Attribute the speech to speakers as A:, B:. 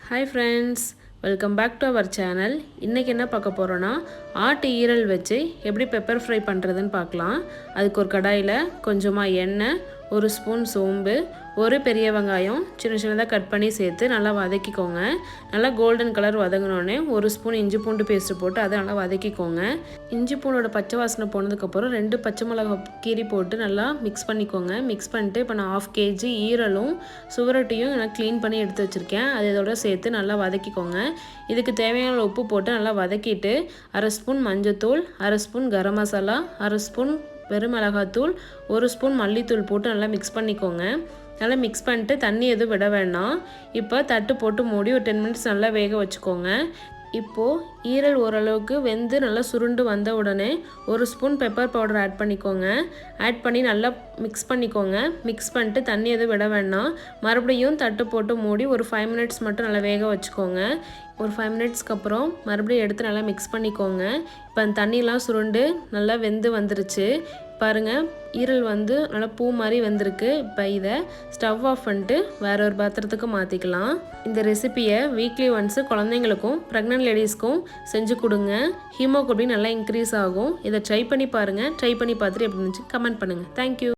A: Hi friends, welcome back to our channel. இன்னைக்கு என்ன பார்க்க போறோம்னா ஆட்டு ஈரல் வச்சு எப்படி பெப்பர் ஃப்ரை பண்றதுன்னு பார்க்கலாம். அதுக்கு ஒரு கடாயில கொஞ்சமா எண்ணெய், ஒரு ஸ்பூன் சோம்பு, ஒரு பெரிய வெங்காயம் சின்ன சின்னதாக கட் பண்ணி சேர்த்து நல்லா வதக்கிக்கோங்க. நல்லா கோல்டன் கலர் வதங்கினோடனே ஒரு ஸ்பூன் இஞ்சி பூண்டு பேஸ்ட் போட்டு அதை நல்லா வதக்கிக்கோங்க. இஞ்சி பூண்டோட பச்சை வாசனை போனதுக்கப்புறம் 2 பச்சை மிளகாய் கீரி போட்டு நல்லா மிக்ஸ் பண்ணிக்கோங்க. மிக்ஸ் பண்ணிட்டு இப்போ நான் 1/2 kg ஈரலும் சுவரொட்டியும் நான் க்ளீன் பண்ணி எடுத்து வச்சுருக்கேன். அது இதோட சேர்த்து நல்லா வதக்கிக்கோங்க. இதுக்கு தேவையான உப்பு போட்டு நல்லா வதக்கிட்டு 1/2 ஸ்பூன் மஞ்சத்தூள், 1/2 ஸ்பூன் கரம் மசாலா, 1/2 ஸ்பூன் வெறும் மிளகாத்தூள், 1 ஸ்பூன் மல்லித்தூள் போட்டு நல்லா மிக்ஸ் பண்ணிக்கோங்க. நல்லா மிக்ஸ் பண்ணிட்டு தண்ணி எதுவும் விட வேண்டாம். இப்போ தட்டு போட்டு மூடி ஒரு 10 மினிட்ஸ் நல்லா வேக வச்சுக்கோங்க. இப்போது ஈரல் ஓரளவுக்கு வெந்து நல்லா சுருண்டு வந்த உடனே 1 ஸ்பூன் பெப்பர் பவுடர் ஆட் பண்ணிக்கோங்க. ஆட் பண்ணி நல்லா மிக்ஸ் பண்ணிக்கோங்க. மிக்ஸ் பண்ணிட்டு தண்ணி எதுவும் விட வேண்டாம். மறுபடியும் தட்டு போட்டு மூடி ஒரு 5 மினிட்ஸ் மட்டும் நல்லா வேக வச்சுக்கோங்க. ஒரு 5 மினிட்ஸ்க்கு அப்புறம் மறுபடியும் எடுத்து நல்லா மிக்ஸ் பண்ணிக்கோங்க. இப்போ அந்த தண்ணியெலாம் சுருண்டு நல்லா வெந்து வந்துருச்சு. பாருங்கள், ஈரல் வந்து நல்லா பூ மாதிரி வந்திருக்கு. இப்போ இதை ஸ்டவ் ஆஃப் பண்ணிட்டு வேற ஒரு பாத்திரத்துக்கு மாற்றிக்கலாம். இந்த ரெசிப்பியை வீக்லி ஒன்ஸு குழந்தைங்களுக்கும் ப்ரெக்னென்ட் லேடிஸ்க்கும் செஞ்சு கொடுங்க. ஹீமோகுளோபின் நல்லா இன்க்ரீஸ் ஆகும். இதை ட்ரை பண்ணி பாருங்கள். ட்ரை பண்ணி பார்த்துட்டு எப்படி இருந்துச்சு கமெண்ட் பண்ணுங்கள். தேங்க்யூ.